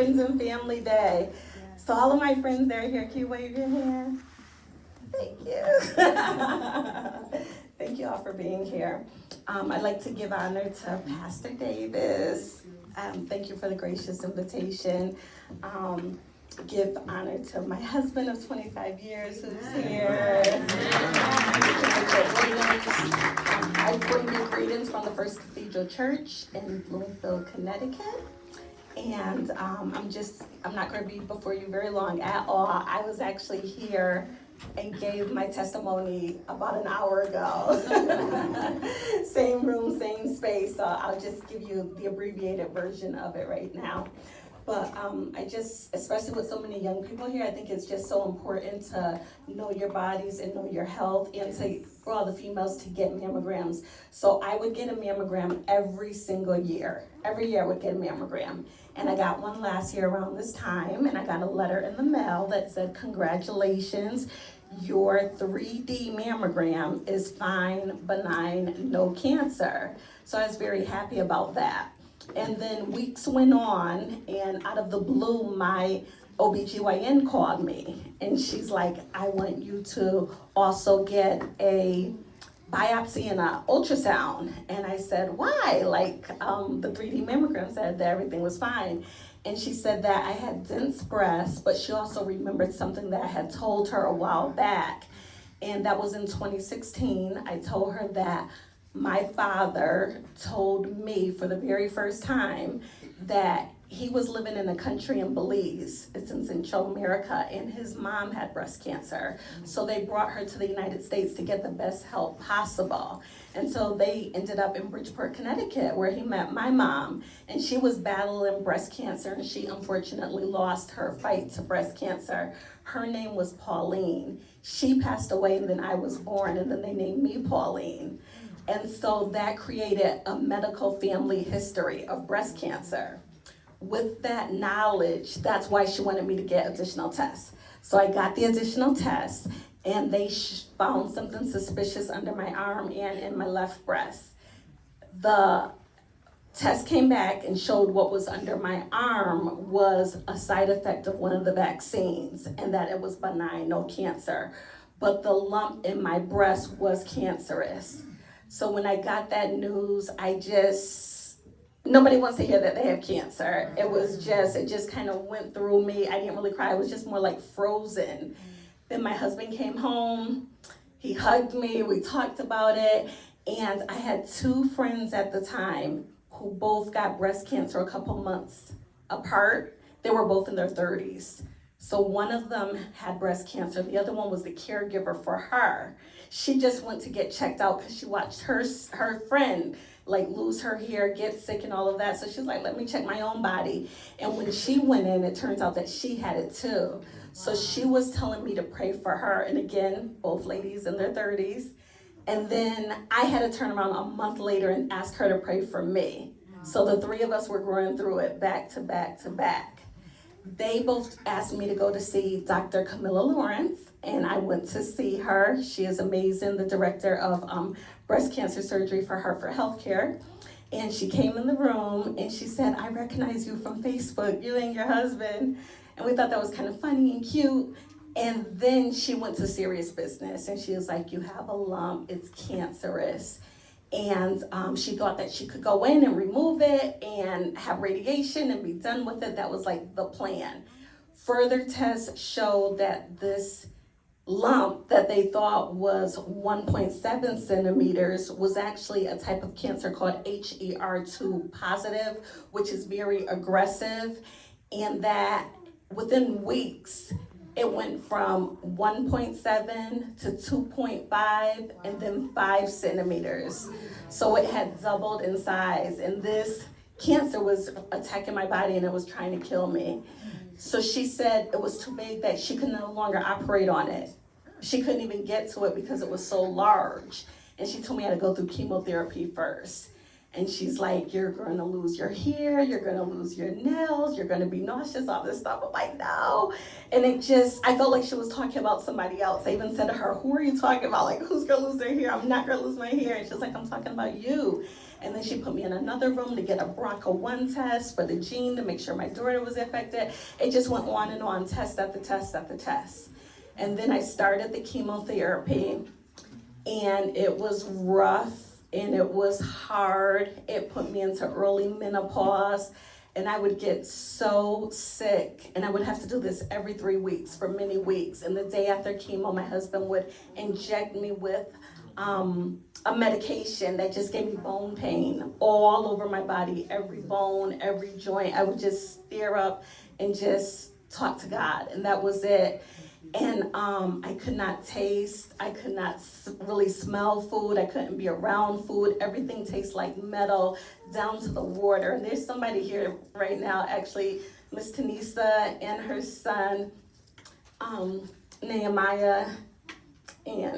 Friends and Family Day. So all of my friends that are here, can you wave your hand? Thank you. Thank you all for being here. I'd like to give honor to Pastor Davis. Thank you for the gracious invitation. Give honor to my husband of 25 years who's here. I bring you greetings from the First Cathedral Church in Bloomfield, Connecticut. And I'm not going to be before you very long at all. I was actually here and gave my testimony about an hour ago. Same room, same space, so I'll just give you the abbreviated version of it right now. But especially with so many young people here, I think it's just so important to know your bodies and know your health, and for all the females to get mammograms. So I would get a mammogram every single year. Every year I would get a mammogram. And I got one last year around this time, and I got a letter in the mail that said, "Congratulations, your 3D mammogram is fine, benign, no cancer." So I was very happy about that. And then weeks went on, and out of the blue, my OBGYN called me, and she's like, "I want you to also get a biopsy and an ultrasound." And I said, "Why?" The 3D mammogram said that everything was fine. And she said that I had dense breasts, but she also remembered something that I had told her a while back. And that was in 2016. I told her that my father told me for the very first time that he was living in a country in Belize, it's in Central America, and his mom had breast cancer. So they brought her to the United States to get the best help possible. And so they ended up in Bridgeport, Connecticut, where he met my mom. And she was battling breast cancer, and she unfortunately lost her fight to breast cancer. Her name was Pauline. She passed away, and then I was born, and then they named me Pauline. And so that created a medical family history of breast cancer. With that knowledge, that's why she wanted me to get additional tests. So I got the additional tests, and they found something suspicious under my arm and in my left breast. The test came back and showed what was under my arm was a side effect of one of the vaccines, and that it was benign, no cancer. But the lump in my breast was cancerous. So when I got that news, nobody wants to hear that they have cancer. It just kind of went through me. I didn't really cry. It was just more like frozen. Then my husband came home. He hugged me. We talked about it. And I had two friends at the time who both got breast cancer a couple months apart. They were both in their 30s. So one of them had breast cancer. The other one was the caregiver for her. She just went to get checked out because she watched her friend lose her hair, get sick and all of that. So she's like, "Let me check my own body." And when she went in, it turns out that she had it too. So she was telling me to pray for her. And again, both ladies in their 30s. And then I had to turn around a month later and ask her to pray for me. So the three of us were going through it back to back to back. They both asked me to go to see Dr. Camilla Lawrence, and I went to see her. She is amazing, the director of breast cancer surgery for Hartford Healthcare. And she came in the room and she said, "I recognize you from Facebook, you and your husband." And we thought that was kind of funny and cute. And then she went to serious business, and she was like, "You have a lump, it's cancerous." And she thought that she could go in and remove it and have radiation and be done with it. That was the plan. Further tests showed that this lump that they thought was 1.7 centimeters was actually a type of cancer called HER2 positive, which is very aggressive, and that within weeks, it went from 1.7 to 2.5 and then 5 centimeters. So it had doubled in size, and this cancer was attacking my body and it was trying to kill me. So she said it was too big that she could no longer operate on it. She couldn't even get to it because it was so large. And she told me I had to go through chemotherapy first. And she's like, "You're going to lose your hair, you're going to lose your nails, you're going to be nauseous, all this stuff." I'm like, "No." And I felt like she was talking about somebody else. I even said to her, "Who are you talking about? Who's going to lose their hair? I'm not going to lose my hair." And she's like, "I'm talking about you." And then she put me in another room to get a BRCA1 test for the gene to make sure my daughter was affected. It just went on and on, test after test after test. And then I started the chemotherapy, and it was rough and it was hard. It put me into early menopause, and I would get so sick, and I would have to do this every 3 weeks for many weeks. And the day after chemo, my husband would inject me with a medication that just gave me bone pain all over my body, every bone, every joint. I would just stare up and just talk to God, and that was it. And I could not taste, I could not really smell food, I couldn't be around food. Everything tastes like metal, down to the water. And there's somebody here right now, actually, Miss Tanisa and her son, Nehemiah, and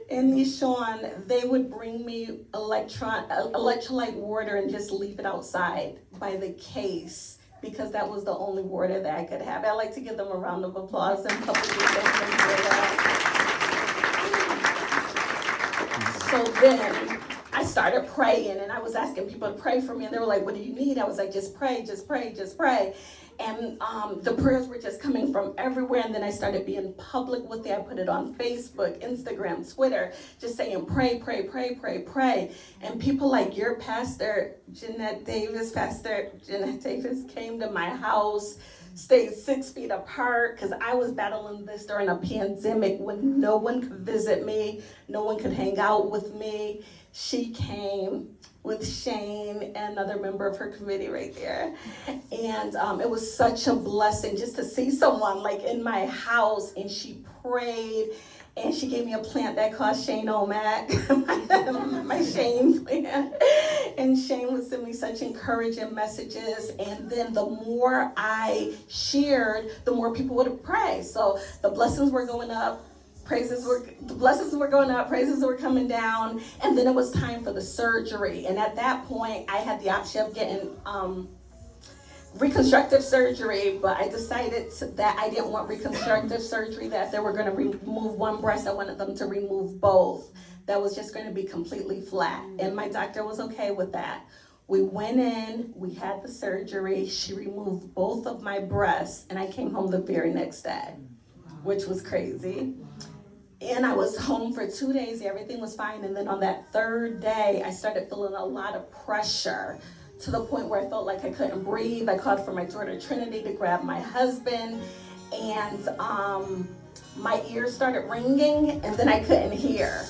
and Nishawn, they would bring me electrolyte water and just leave it outside by the case, because that was the only water that I could have. I like to give them a round of applause and publicly thank them for that. So then I started praying, and I was asking people to pray for me, and they were like, what do you need? I was like, just pray, just pray, just pray. And the prayers were just coming from everywhere. And then I started being public with it. I put it on Facebook, Instagram, Twitter, just saying, pray, pray, pray, pray, pray. And people like your pastor, Pastor Jeanette Davis, came to my house, stayed 6 feet apart, because I was battling this during a pandemic when no one could visit me, no one could hang out with me. She came with Shane and another member of her committee right there. And it was such a blessing just to see someone like in my house, and she prayed, and she gave me a plant that called Shane Omac, my Shane plant. And Shane would send me such encouraging messages. And then the more I shared, the more people would pray. So the blessings were going up. The blessings were going up, praises were coming down, and then it was time for the surgery. And at that point, I had the option of getting reconstructive surgery, but I decided that I didn't want reconstructive surgery, that if they were going to remove one breast, I wanted them to remove both. That was just going to be completely flat, and my doctor was okay with that. We went in, we had the surgery, she removed both of my breasts, and I came home the very next day, which was crazy. And I was home for 2 days, everything was fine. And then on that third day, I started feeling a lot of pressure, to the point where I felt like I couldn't breathe. I called for my daughter Trinity to grab my husband, and my ears started ringing, and then I couldn't hear.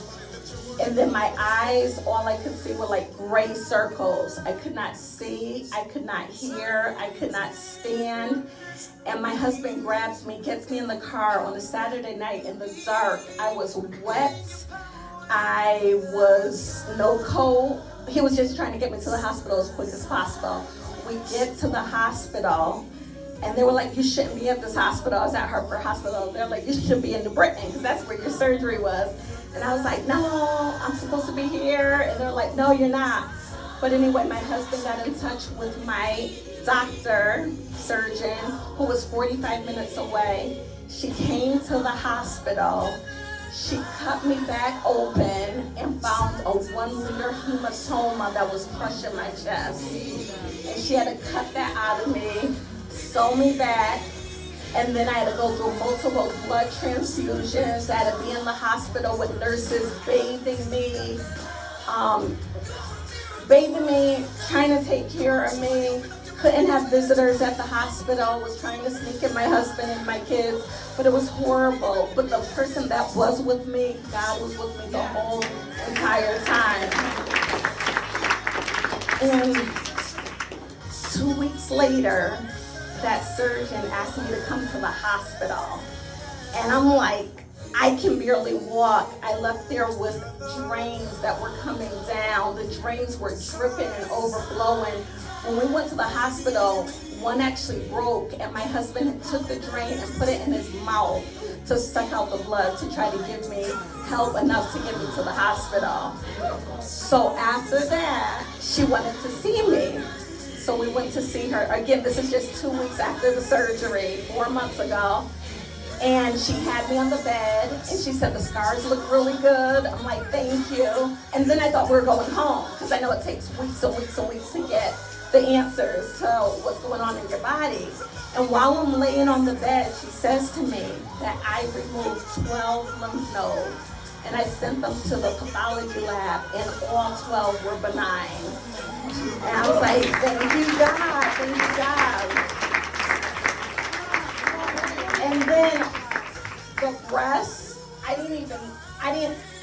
And then my eyes, all I could see were like gray circles. I could not see, I could not hear, I could not stand. And my husband grabs me, gets me in the car on a Saturday night in the dark. I was wet, I was no coat. He was just trying to get me to the hospital as quick as possible. We get to the hospital, and they were like, you shouldn't be at this hospital. I was at Hartford Hospital. They're like, you should be in New Britain, because that's where your surgery was. And I was like, no, I'm supposed to be here. And they're like, no, you're not. But anyway, my husband got in touch with my doctor, surgeon, who was 45 minutes away. She came to the hospital. She cut me back open and found a 1-liter hematoma that was crushing my chest. And she had to cut that out of me, sew me back, and then I had to go through multiple blood transfusions. I had to be in the hospital with nurses bathing me, trying to take care of me. Couldn't have visitors at the hospital, was trying to sneak in my husband and my kids, but it was horrible. But the person that was with me, God was with me the whole entire time. And 2 weeks later, that surgeon asked me to come to the hospital. And I'm like, I can barely walk. I left there with drains that were coming down. The drains were dripping and overflowing. When we went to the hospital, one actually broke, and my husband took the drain and put it in his mouth to suck out the blood to try to give me help enough to get me to the hospital. So after that, she wanted to see me. So we went to see her. Again, this is just 2 weeks after the surgery, 4 months ago. And she had me on the bed, and she said, the scars look really good. I'm like, thank you. And then I thought we were going home, because I know it takes weeks and weeks and weeks to get the answers to what's going on in your body. And while I'm laying on the bed, she says to me that I removed 12 lymph nodes, and I sent them to the pathology lab, and all 12 were benign. And I was like, thank you, God, thank you, God. And then the breast,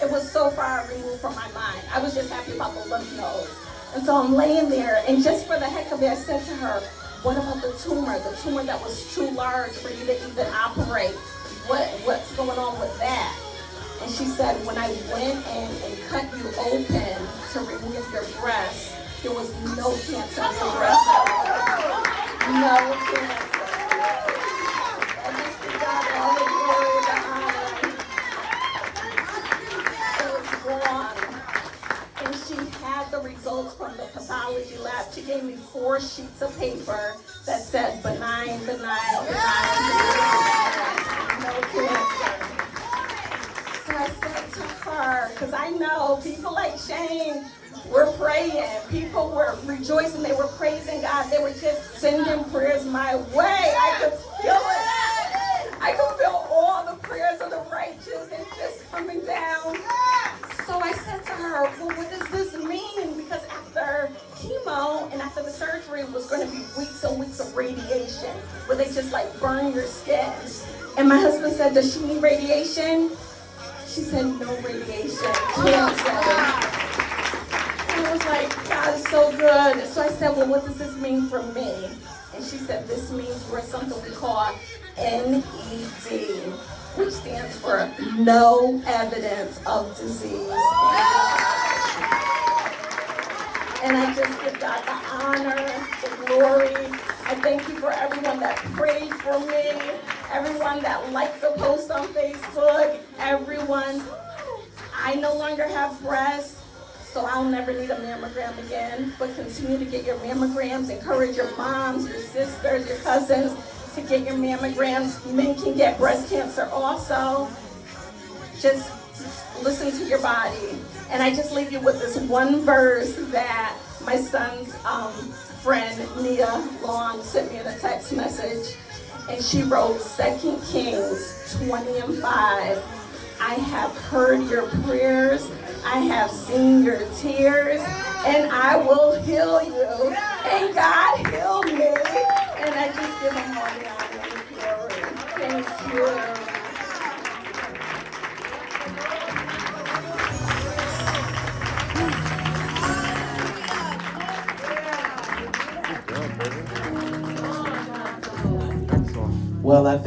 it was so far removed from my mind. I was just happy about the lymph nodes. And so I'm laying there, and just for the heck of it, I said to her, what about the tumor that was too large for you to even operate? What's going on with that? And she said, when I went in and cut you open to remove your breast, there was no cancer in your breast at all. No cancer. I just give God all the glory and the honor. It was gone. And she had the results from the pathology lab. She gave me 4 sheets of paper that said benign, benign, benign, benign, no cancer. So I said to her, because I know people like Shane were praying. People were rejoicing. They were praising God. They were just sending prayers my way. I could feel it. I could feel all the prayers of the righteous and just coming down. So I said to her, well, what does this mean? Because after chemo and after the surgery, it was going to be weeks and weeks of radiation where they just like burn your skin. And my husband said, does she need radiation? She said, no radiation, cancer. And I was like, God is so good. So I said, well, what does this mean for me? And she said, this means we're something we call NED, which stands for no evidence of disease. And I just give God the honor, the glory. I thank you for everyone that prayed for me, everyone that liked the post on Facebook, everyone. I no longer have breasts, so I'll never need a mammogram again, but continue to get your mammograms. Encourage your moms, your sisters, your cousins to get your mammograms. Men can get breast cancer also. Just listen to your body. And I just leave you with this one verse that my son's friend, Nia Long, sent me in a text message. And she wrote 2 Kings 20:5. I have heard your prayers, I have seen your tears, and I will heal you. And God healed me. And I just give him all the honor and glory. Thank you. Well, I